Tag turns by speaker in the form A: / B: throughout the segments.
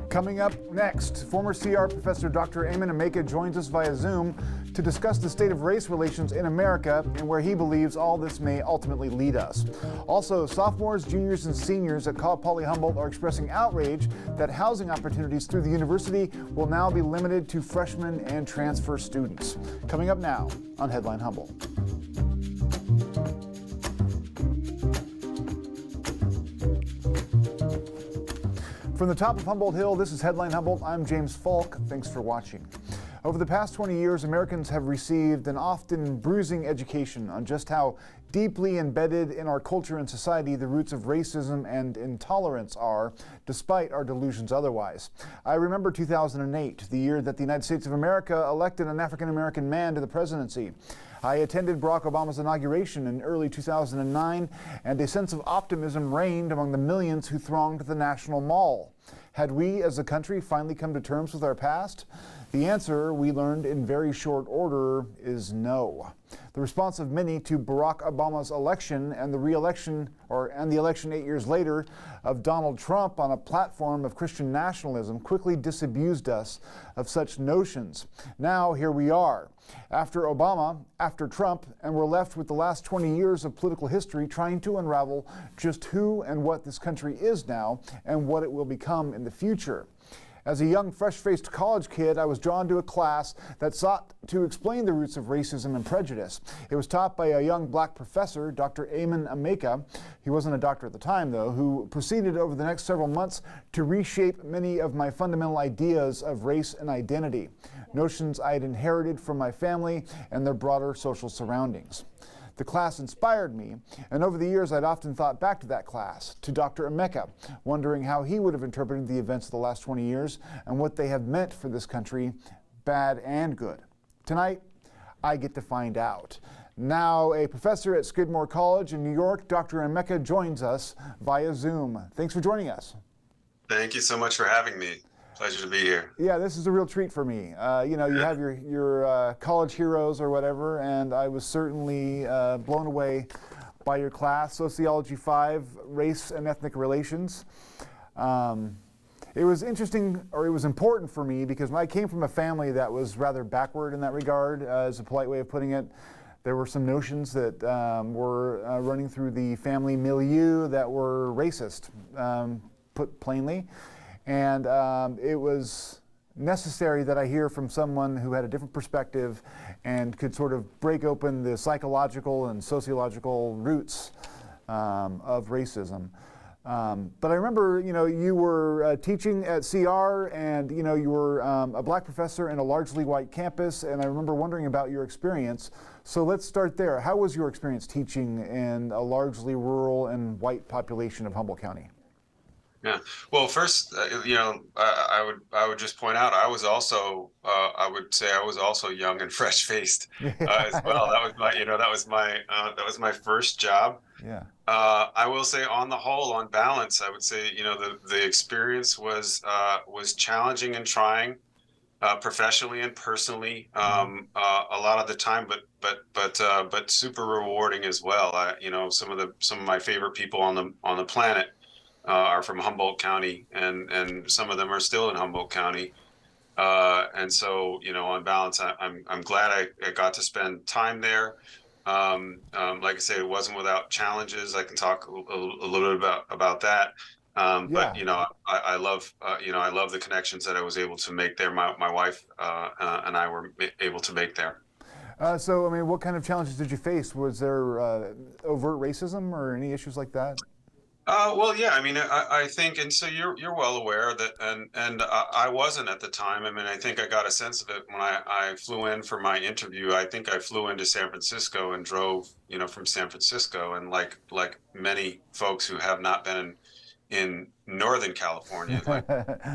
A: Coming up next, former CR professor Dr. Amon Emeka joins us via Zoom to discuss the state of race relations in America and where he believes all this may ultimately lead us. Also, sophomores, juniors, and seniors at Cal Poly Humboldt are expressing outrage that housing opportunities through the university will now be limited to freshmen and transfer students. Coming up now on Headline Humboldt. From the top of Humboldt Hill, this is Headline Humboldt. I'm James Falk. Thanks for watching. Over the past 20 years, Americans have received an often bruising education on just how deeply embedded in our culture and society the roots of racism and intolerance are, despite our delusions otherwise. I remember 2008, the year that the United States of America elected an African-American man to the presidency. I attended Barack Obama's inauguration in early 2009, and a sense of optimism reigned among the millions who thronged the National Mall. Had we, as a country, finally come to terms with our past? The answer, we learned in very short order, is no. The response of many to Barack Obama's election and the re-election, and the election 8 years later of Donald Trump on a platform of Christian nationalism quickly disabused us of such notions. Now here we are, after Obama, after Trump, and we're left with the last 20 years of political history trying to unravel just who and what this country is now and what it will become in the future. As a young, fresh-faced college kid, I was drawn to a class that sought to explain the roots of racism and prejudice. It was taught by a young black professor, Dr. Amon Emeka. He wasn't a doctor at the time, though, who proceeded over the next several months to reshape many of my fundamental ideas of race and identity, notions I had inherited from my family and their broader social surroundings. The class inspired me, and over the years I'd often thought back to that class, to Dr. Emeka, wondering how he would have interpreted the events of the last 20 years and what they have meant for this country, bad and good. Tonight, I get to find out. Now a professor at Skidmore College in New York, Dr. Emeka joins us via Zoom. Thanks for joining us.
B: Thank you so much for having me. Pleasure to be here.
A: Yeah, this is a real treat for me. You have your college heroes or whatever, and I was certainly blown away by your class, Sociology 5, Race and Ethnic Relations. It was interesting, or it was important for me, because I came from a family that was rather backward in that regard, as a polite way of putting it. There were some notions that were running through the family milieu that were racist, put plainly. And it was necessary that I hear from someone who had a different perspective and could sort of break open the psychological and sociological roots of racism. But I remember, you were teaching at CR, and you were a black professor in a largely white campus, and I remember wondering about your experience. So let's start there. How was your experience teaching in a largely rural and white population of Humboldt County?
B: Yeah. Well, first, I would just point out I was also I would say I was also young and fresh-faced as well. That was my first job.
A: Yeah.
B: I will say, on the whole, on balance, I would say the experience was challenging and trying, professionally and personally, a lot of the time, but super rewarding as well. Some of my favorite people on the planet are from Humboldt County, and some of them are still in Humboldt County. And so, on balance, I'm glad I got to spend time there. Like I say, it wasn't without challenges. I can talk a little bit about that. But I love the connections that I was able to make there. My wife and I were able to make there.
A: So, what kind of challenges did you face? Was there overt racism or any issues like that?
B: Well, yeah, I think, and so you're well aware that, and I wasn't at the time. I think I got a sense of it when I flew in for my interview. I think I flew into San Francisco and drove, from San Francisco, and like many folks who have not been in Northern California, like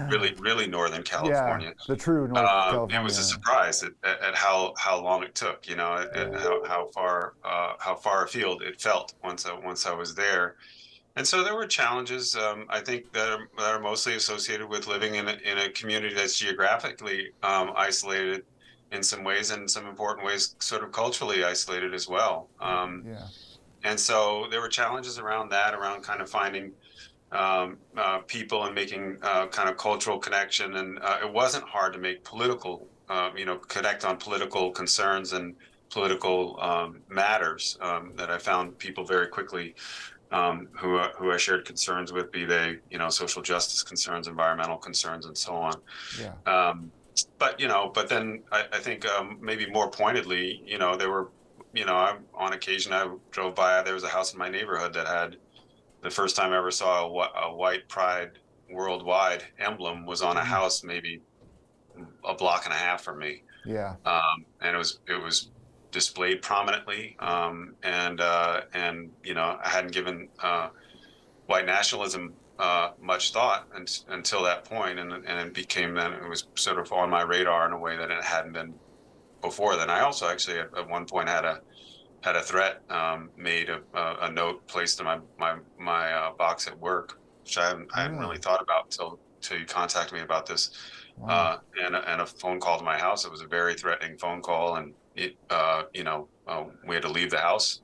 B: really Northern California.
A: Yeah, the true Northern California.
B: It was a surprise at how long it took, and how far afield it felt once I was there. And so there were challenges, I think, that are mostly associated with living in a community that's geographically isolated in some ways, and in some important ways, sort of culturally isolated as well. And so there were challenges around that, around kind of finding people and making kind of cultural connection. And it wasn't hard to make political, connect on political concerns and political matters that I found people very quickly who I shared concerns with, be they, social justice concerns, environmental concerns, and so on.
A: Yeah.
B: But then I think maybe more pointedly, there were, on occasion I drove by, there was a house in my neighborhood that had, the first time I ever saw a white pride worldwide emblem was on a house maybe a block and a half from me.
A: Yeah.
B: And it was displayed prominently. And I hadn't given white nationalism much thought until that point, and it became, then it was sort of on my radar in a way that it hadn't been before then. I also actually at one point had a threat made, a note placed in my box at work, which I hadn't really thought about till you contacted me about this.
A: Wow.
B: And a phone call to my house. It was a very threatening phone call, and it we had to leave the house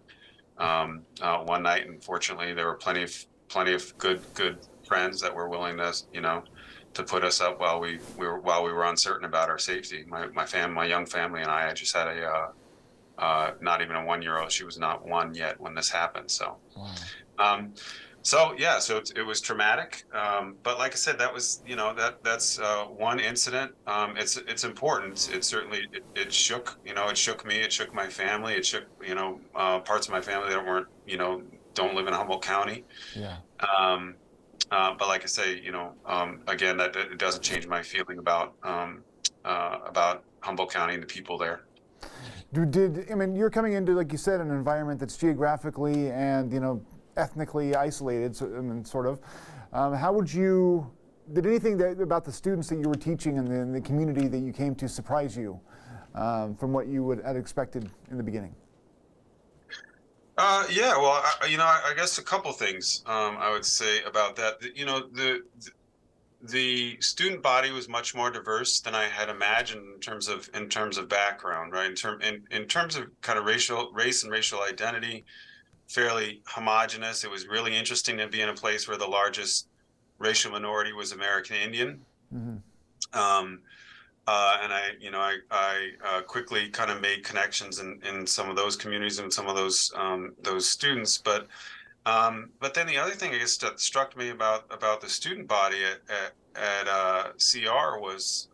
B: one night, and fortunately there were plenty of good friends that were willing to put us up while we were uncertain about our safety. My young family and I just had not even a 1-year-old. She was not one yet when this happened. So,
A: Wow.
B: so it was traumatic. But like I said, that was, that's one incident. It's important. It certainly, it shook, it shook me, it shook my family, it shook, parts of my family that weren't, don't live in Humboldt County.
A: Yeah.
B: But like I say, again, that it doesn't change my feeling about Humboldt County and the people there.
A: You're coming into, like you said, an environment that's geographically and, ethnically isolated, sort of. Did anything about the students that you were teaching and the community that you came to surprise you from what you had expected in the beginning?
B: Yeah, well, I guess a couple things I would say about that. The student body was much more diverse than I had imagined in terms of background, right? In terms of kind of race and racial identity, fairly homogenous. It was really interesting to be in a place where the largest racial minority was American Indian. Mm-hmm. And I quickly kind of made connections in some of those communities and some of those students. But then the other thing I guess that struck me about the student body at CR was,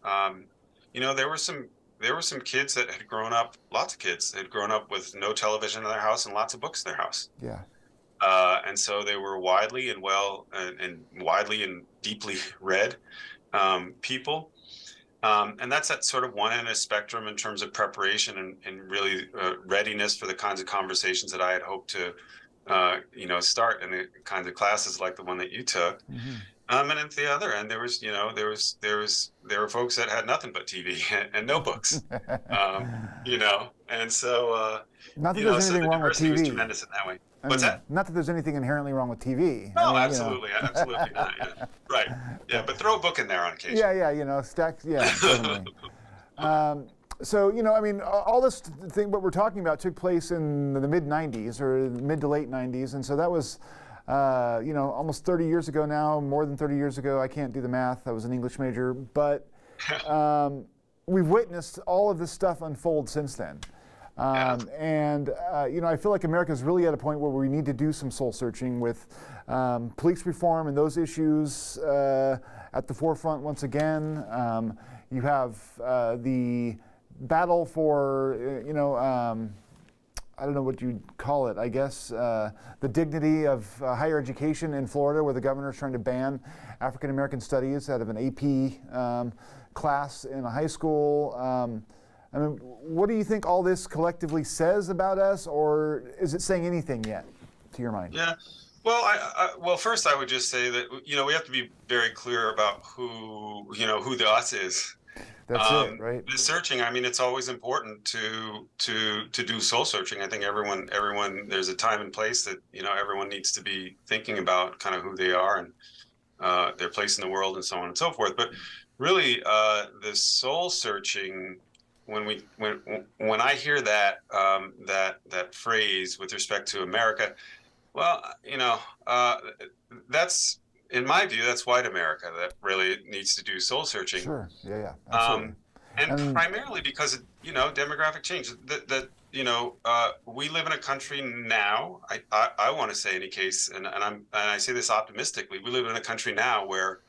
B: there were some kids that had grown up, lots of kids that had grown up with no television in their house and lots of books in their house.
A: Yeah.
B: And so they were widely and deeply read people. And that's at sort of one end of the spectrum in terms of preparation and really readiness for the kinds of conversations that I had hoped to, start in the kinds of classes like the one that you took. Mm-hmm. And at the other end, there were folks that had nothing but TV and no books, and so
A: not that there's anything wrong with TV.
B: Was tremendous in that way. What's that?
A: Not that there's anything inherently wrong with TV.
B: No, absolutely not. Yeah. Right. Yeah, but throw a book in there on occasion.
A: Yeah. Stacks. Yeah, definitely. So, all this thing, what we're talking about, took place in the mid '90s or mid to late '90s, and so that was, almost 30 years ago now, more than 30 years ago. I can't do the math. I was an English major, but we've witnessed all of this stuff unfold since then. And I feel like America's really at a point where we need to do some soul searching with police reform and those issues at the forefront once again. You have the battle for, I don't know what you'd call it, I guess, the dignity of higher education in Florida, where the governor's trying to ban African American studies out of an AP class in a high school. What do you think all this collectively says about us, or is it saying anything yet, to your mind?
B: Yeah. Well, first I would just say that we have to be very clear about who the us is.
A: That's it, right?
B: The searching. It's always important to do soul searching. I think everyone. There's a time and place that everyone needs to be thinking about kind of who they are and their place in the world and so on and so forth. But really, the soul searching. When I hear that phrase with respect to America, well, that's in my view, that's white America that really needs to do soul searching.
A: Sure. Yeah. Absolutely.
B: And primarily because of, demographic change. That we live in a country now. I want to say, in any case, and I say this optimistically, we live in a country now where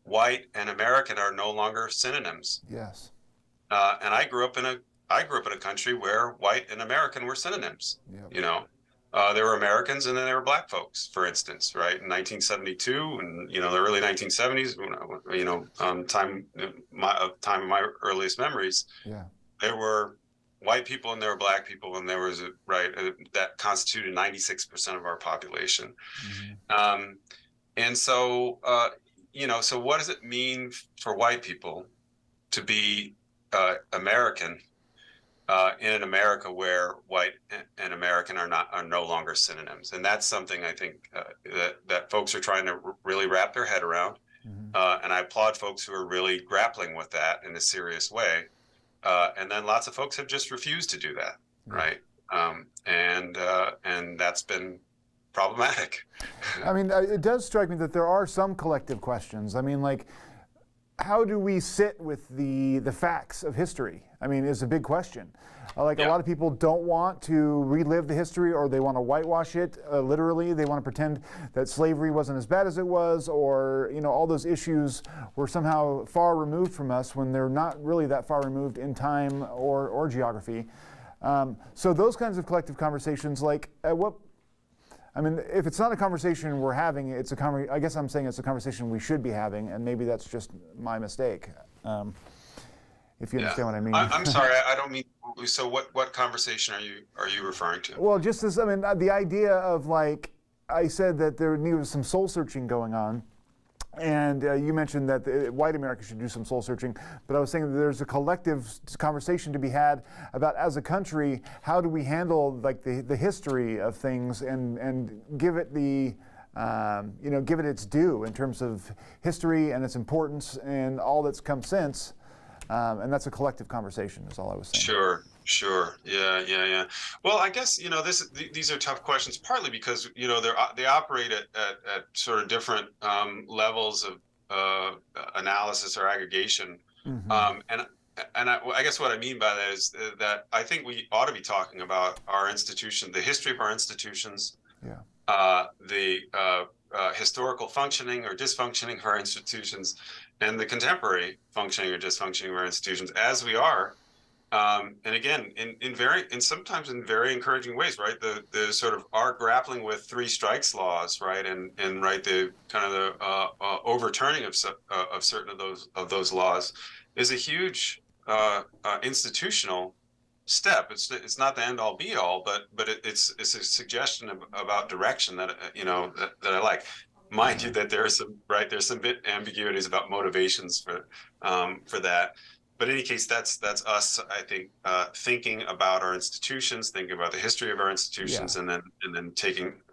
B: white and American are no longer synonyms.
A: Yes.
B: And I grew up in a country where white and American were synonyms. Yep. There were Americans and then there were black folks, for instance, right? In 1972 and, the early 1970s, time of my earliest memories,
A: yeah, there
B: were white people and there were black people, and there was, that constituted 96% of our population. Mm-hmm. And so, so what does it mean for white people to be American in an America where white and American are no longer synonyms? And that's something I think that folks are trying to really wrap their head around. Mm-hmm. And I applaud folks who are really grappling with that in a serious way. And then lots of folks have just refused to do that, right? And that's been problematic.
A: I mean, it does strike me that there are some collective questions. I mean, like, how do we sit with the facts of history? I mean, it's a big question. A lot of people don't want to relive the history, or they want to whitewash it, literally. They want to pretend that slavery wasn't as bad as it was, or, all those issues were somehow far removed from us when they're not really that far removed in time or geography. So those kinds of collective conversations, if it's not a conversation we're having, I guess I'm saying it's a conversation we should be having, and maybe that's just my mistake. If you understand what I mean.
B: I'm sorry, I don't mean. So what conversation are you referring to?
A: Well, just this. I mean, the idea of, I said that there needed some soul searching going on, and you mentioned that white America should do some soul searching. But I was saying that there's a collective conversation to be had about, as a country, how do we handle the history of things and give it give it its due in terms of history and its importance and all that's come since. And that's a collective conversation, is all I was saying.
B: Sure. Yeah. Well, I guess, these are tough questions, partly because, they operate at sort of different levels of analysis or aggregation. Mm-hmm. And I guess what I mean by that is that I think we ought to be talking about our institution, the history of our institutions, the historical functioning or dysfunctioning of our institutions, and the contemporary functioning or dysfunctioning of our institutions, as we are, and again, in sometimes in very encouraging ways, right? The sort of our grappling with three strikes laws, right, and the kind of the overturning of certain of those laws is a huge institutional step. It's not the end all be all, but it's a suggestion about direction that that I like. Mind you, that there's some bit ambiguities about motivations for that, but in any case, that's us. I think thinking about our institutions, thinking about the history of our institutions, and then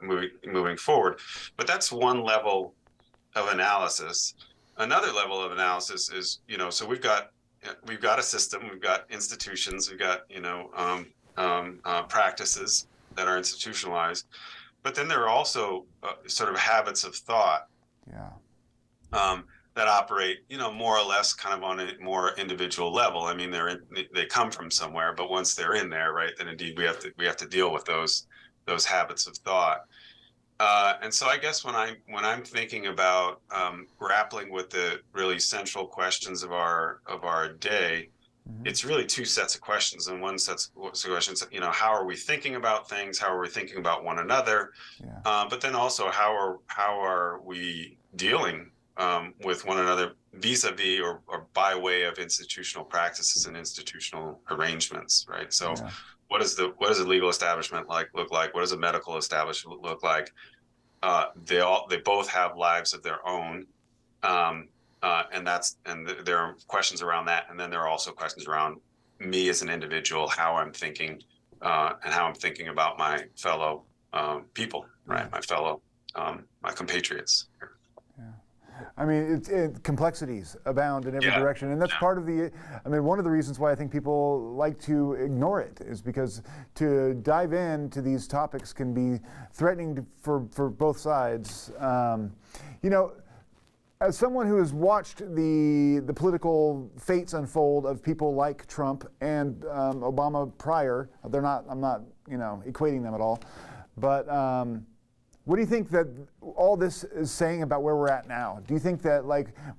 B: moving forward. But that's one level of analysis. Another level of analysis is so we've got a system, we've got institutions, we've got practices that are institutionalized. But then there are also sort of habits of thought that operate, more or less kind of on a more individual level. I mean, they come from somewhere, but once they're in there, right, then indeed we have to deal with those habits of thought. And so I guess when I'm thinking about grappling with the really central questions of our day, it's really two sets of questions. And one set of questions, how are we thinking about things? How are we thinking about one another? But then also, how are we dealing with one another vis-a-vis or by way of institutional practices and institutional arrangements, right? So what does the legal establishment look like? What does a medical establishment look like? They both have lives of their own. And there are questions around that, and then there are also questions around me as an individual, how I'm thinking, and how I'm thinking about my fellow people, right? My compatriots.
A: I mean, complexities abound in every direction, and that's part of one of the reasons why I think people like to ignore it is because to dive into these topics can be threatening for both sides. As someone who has watched the political fates unfold of people like Trump and Obama prior, I'm not equating them at all, but what do you think that all this is saying about where we're at now? Do you think that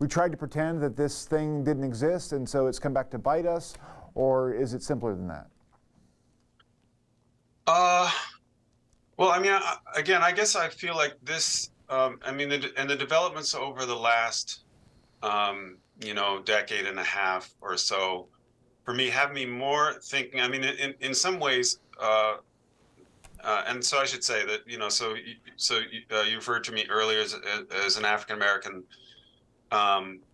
A: we tried to pretend that this thing didn't exist and so it's come back to bite us, or is it simpler than that?
B: Well, I mean, again, I guess I feel like this. The developments over the last, decade and a half or so, for me, have me more thinking. I mean, in some ways, and so I should say that, you referred to me earlier as an African American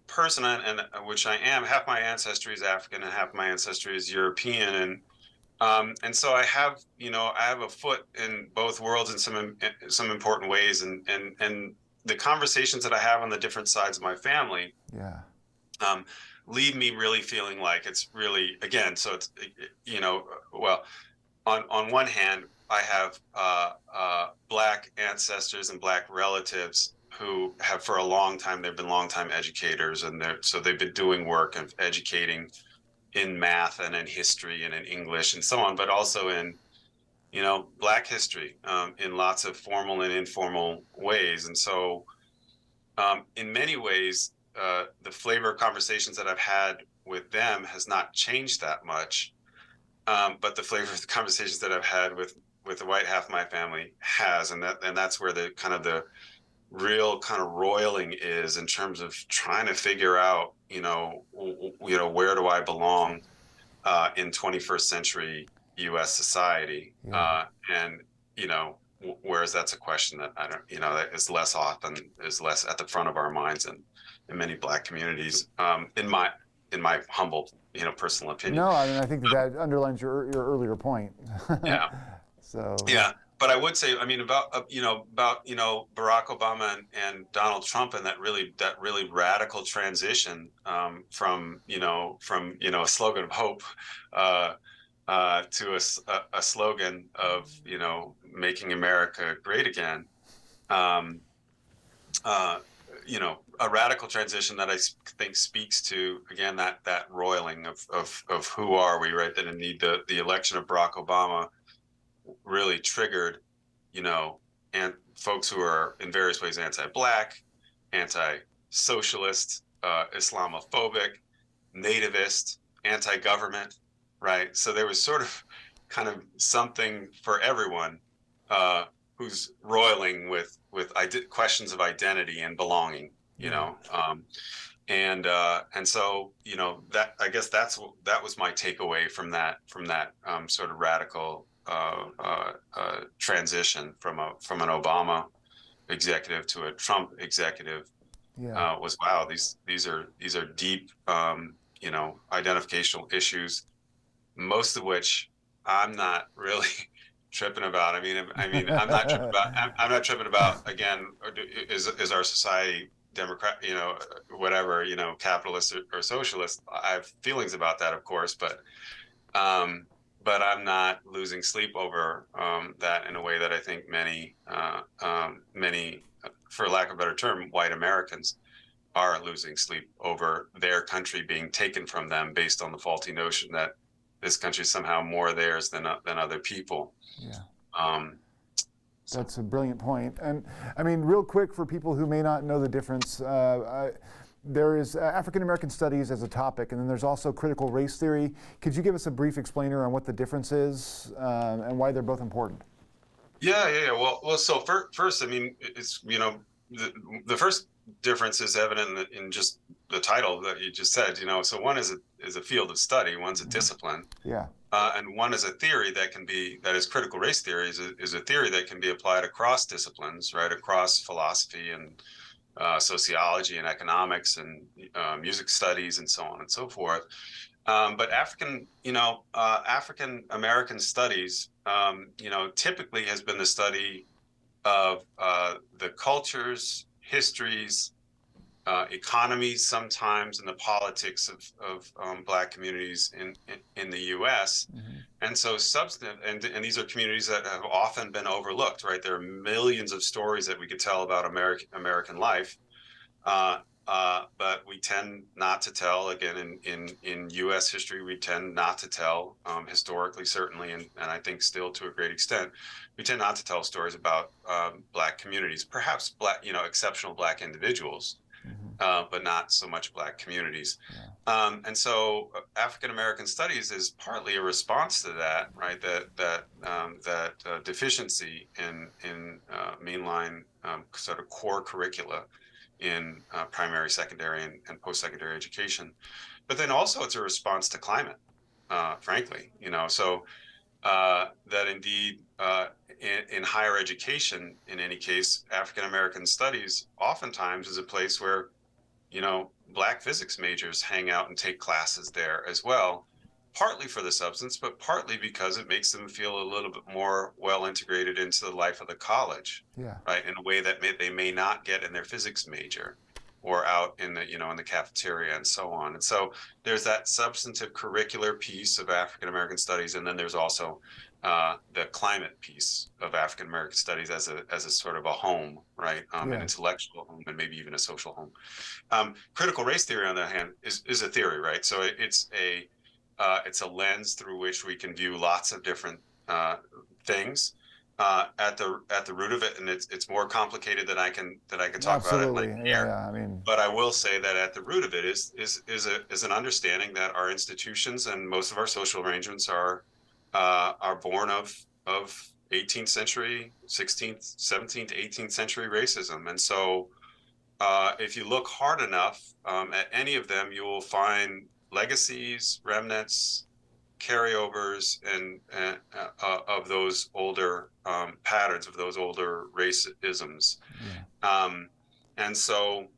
B: person, and which I am. Half my ancestry is African, and half my ancestry is European, and so I have a foot in both worlds in some important ways, and the conversations that I have on the different sides of my family, leave me really feeling like it's really, again, so it's well, on one hand, I have Black ancestors and Black relatives who have for a long time, they've been longtime educators, and so they've been doing work of educating in math and in history and in English and so on, but also in, Black history, in lots of formal and informal ways. And so in many ways, the flavor of conversations that I've had with them has not changed that much. But the flavor of the conversations that I've had with the white half of my family has, and that's where the real kind of roiling is, in terms of trying to figure out, where do I belong in 21st century U.S. society, and whereas that's a question that I don't, that is less at the front of our minds in many Black communities, in my humble, personal opinion.
A: No, I mean, I think that underlines your earlier point.
B: Yeah.
A: So.
B: Yeah. But I would say, I mean, about Barack Obama and Donald Trump, and that really radical transition from a slogan of hope to a slogan of making America great again. A radical transition that I think speaks to, again, that roiling of who are we, right? That indeed the election of Barack Obama really triggered, and folks who are in various ways anti-Black, anti-socialist, Islamophobic, nativist, anti-government, right? So there was sort of kind of something for everyone who's roiling with questions of identity and belonging, and so that, I guess that was my takeaway from that sort of radical transition from an Obama executive to a Trump executive, was, wow, these are deep identificational issues, most of which I'm not really tripping about. I mean, I'm not tripping about, again, is our society Democrat, whatever, capitalist or socialist. I have feelings about that, of course, but I'm not losing sleep over that in a way that I think many, for lack of a better term, white Americans are losing sleep over their country being taken from them based on the faulty notion that this country is somehow more theirs than other people.
A: Yeah. That's a brilliant point. And I mean, real quick, for people who may not know the difference, there is African American studies as a topic, and then there's also critical race theory. Could you give us a brief explainer on what the difference is and why they're both important?
B: Yeah. Well. So first, I mean, it's the first difference is evident in just the title that you just said. So one is a field of study, one's a discipline.
A: Yeah.
B: And one is a theory that is critical race theory is a theory that can be applied across disciplines, right? Across philosophy and sociology and economics and music studies and so on and so forth. But African American studies, typically has been the study of the cultures, histories, economies, sometimes, and the politics of Black communities in the U.S.
A: Mm-hmm.
B: And so and these are communities that have often been overlooked, right? There are millions of stories that we could tell about American life, but we tend not to tell. Again, in U.S. history, we tend not to tell, historically, certainly, and I think still to a great extent, we tend not to tell stories about Black communities, perhaps Black, exceptional Black individuals, but not so much Black communities. Yeah. And so African American studies is partly a response to that, right? That deficiency in mainline sort of core curricula in primary, secondary, and post-secondary education. But then also it's a response to climate, frankly, so that indeed in higher education, in any case, African American studies oftentimes is a place where, Black physics majors hang out and take classes there as well, partly for the substance, but partly because it makes them feel a little bit more well integrated into the life of the college, right? In a way that they may not get in their physics major or out in the, in the cafeteria and so on. And so there's that substantive curricular piece of African American studies, and then there's also the climate piece of African American studies as a sort of a home, right? An intellectual home and maybe even a social home. Critical race theory, on the other hand, is a theory, right? So it's a lens through which we can view lots of different things. At the root of it, and it's more complicated than I can talk about it like here. But I will say that at the root of it is an understanding that our institutions and most of our social arrangements are born of 18th century, 16th, 17th, 18th century racism. And so if you look hard enough at any of them, you will find legacies, remnants, carryovers, and of those older patterns, of those older racisms. And so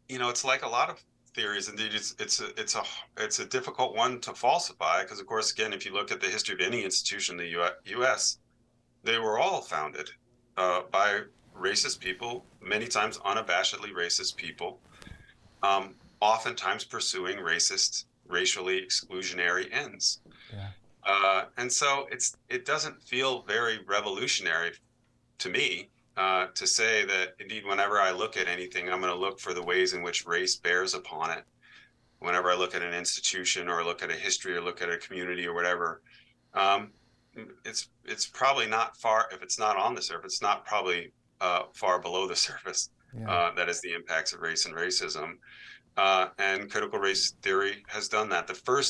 B: it's like a lot of theories. Indeed, it's a difficult one to falsify, because of course, again, if you look at the history of any institution in the U.S., they were all founded by racist people, many times unabashedly racist people, oftentimes pursuing racially exclusionary ends. And so it doesn't feel very revolutionary to me to say that indeed whenever I look at anything, I'm going to look for the ways in which race bears upon it. Whenever I look at an institution or look at a history or look at a community or whatever, it's probably not far, if it's not on the surface, it's not probably far below the surface. That is the impacts of race and racism. And critical race theory has done that.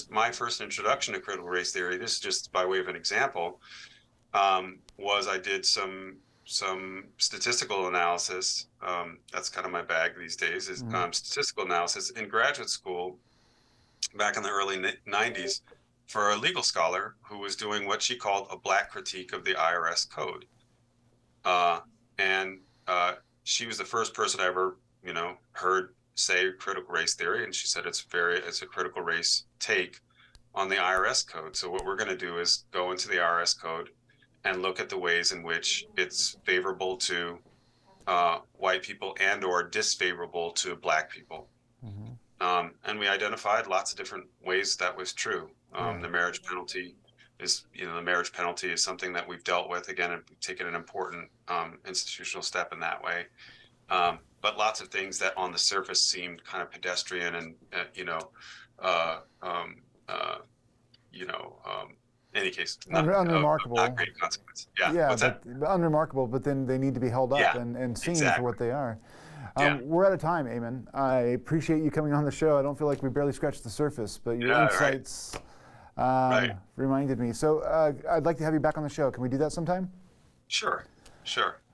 B: My first introduction to critical race theory, this is just by way of an example, was I did some statistical analysis. That's kind of my bag these days, is statistical analysis in graduate school back in the early 90s for a legal scholar who was doing what she called a Black critique of the IRS code. And she was the first person I ever, heard say critical race theory, and she said it's a critical race take on the IRS code. So what we're going to do is go into the IRS code and look at the ways in which it's favorable to white people and or disfavorable to Black people. And we identified lots of different ways that was true. The marriage penalty is something that we've dealt with, again, and we've taken an important institutional step in that way. But lots of things that on the surface seemed kind of pedestrian and, in any case,
A: unremarkable.
B: Not great consequence.
A: But unremarkable, but then they need to be held up and seen for what they are. We're out of time, Amon. I appreciate you coming on the show. I don't feel like we barely scratched the surface, but your insights reminded me. So I'd like to have you back on the show. Can we do that sometime?
B: Sure.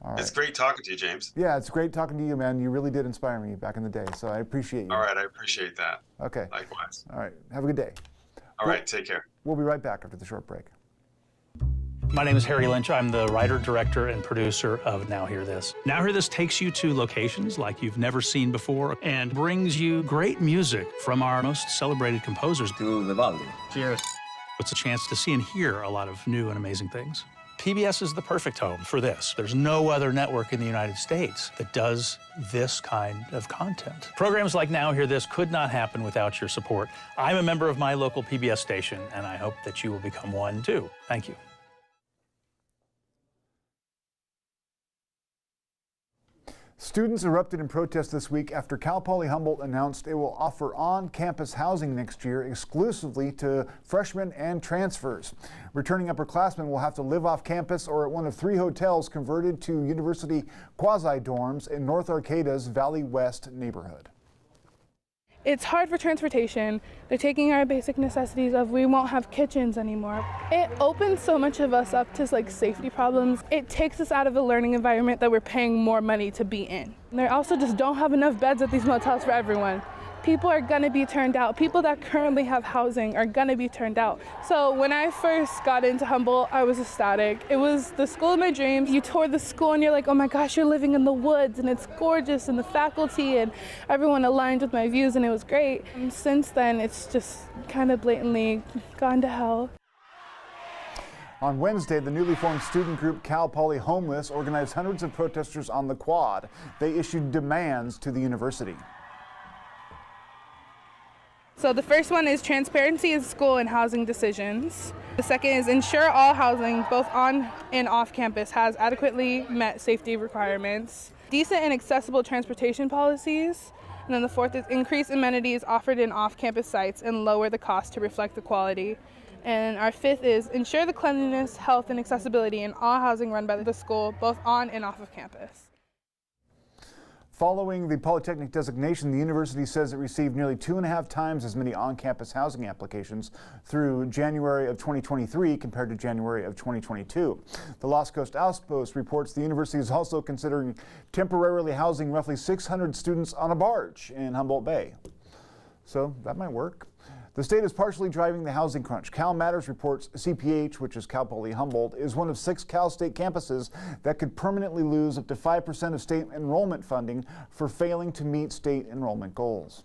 B: Right. It's great talking to you, James.
A: Yeah, it's great talking to you, man. You really did inspire me back in the day, so I appreciate you.
B: All right, I appreciate that.
A: Okay.
B: Likewise.
A: All right, have a good day.
B: All right, take care.
A: We'll be right back after the short break.
C: My name is Harry Lynch. I'm the writer, director, and producer of Now Hear This. Now Hear This takes you to locations like you've never seen before and brings you great music from our most celebrated composers.
D: To Vivaldi.
C: Cheers. It's a chance to see and hear a lot of new and amazing things. PBS is the perfect home for this. There's no other network in the United States that does this kind of content. Programs like Now Hear This could not happen without your support. I'm a member of my local PBS station, and I hope that you will become one too. Thank you.
A: Students erupted in protest this week after Cal Poly Humboldt announced it will offer on-campus housing next year exclusively to freshmen and transfers. Returning upperclassmen will have to live off campus or at one of 3 hotels converted to university quasi-dorms in North Arcata's Valley West neighborhood.
D: It's hard for transportation. They're taking our basic necessities of we won't have kitchens anymore. It opens so much of us up to safety problems. It takes us out of a learning environment that we're paying more money to be in. And they also just don't have enough beds at these motels for everyone. People are gonna be turned out. People that currently have housing are gonna be turned out. So when I first got into Humboldt, I was ecstatic. It was the school of my dreams. You tour the school and you're like, oh my gosh, you're living in the woods and it's gorgeous and the faculty and everyone aligned with my views and it was great. And since then, it's just kind of blatantly gone to hell.
A: On Wednesday, the newly formed student group Cal Poly Homeless organized hundreds of protesters on the quad. They issued demands to the university.
D: So the first one is transparency in school and housing decisions. The second is ensure all housing, both on and off campus, has adequately met safety requirements. Decent and accessible transportation policies. And then the fourth is increase amenities offered in off-campus sites and lower the cost to reflect the quality. And our fifth is ensure the cleanliness, health, and accessibility in all housing run by the school, both on and off of campus.
A: Following the Polytechnic designation, the university says it received nearly 2.5 times as many on-campus housing applications through January of 2023 compared to January of 2022. The Lost Coast Outpost reports the university is also considering temporarily housing roughly 600 students on a barge in Humboldt Bay. So that might work. The state is partially driving the housing crunch. Cal Matters reports CPH, which is Cal Poly Humboldt, is one of 6 Cal State campuses that could permanently lose up to 5% of state enrollment funding for failing to meet state enrollment goals.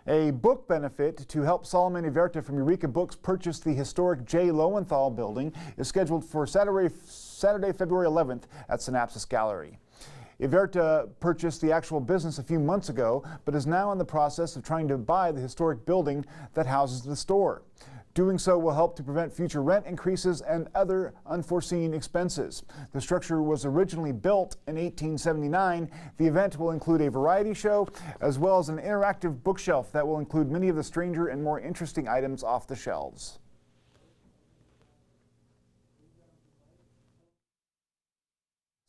A: A book benefit to help Solomon Everta from Eureka Books purchase the historic J. Lowenthal building is scheduled for Saturday, February 11th at Synapsis Gallery. Everta purchased the actual business a few months ago, but is now in the process of trying to buy the historic building that houses the store. Doing so will help to prevent future rent increases and other unforeseen expenses. The structure was originally built in 1879. The event will include a variety show as well as an interactive bookshelf that will include many of the stranger and more interesting items off the shelves.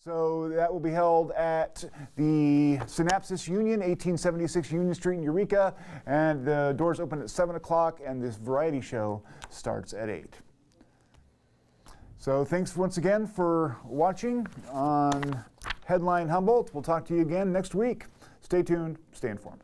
A: So that will be held at the Synapsis Union, 1876 Union Street in Eureka, and the doors open at 7 o'clock, and this variety show starts at 8. So thanks once again for watching on Headline Humboldt. We'll talk to you again next week. Stay tuned, stay informed.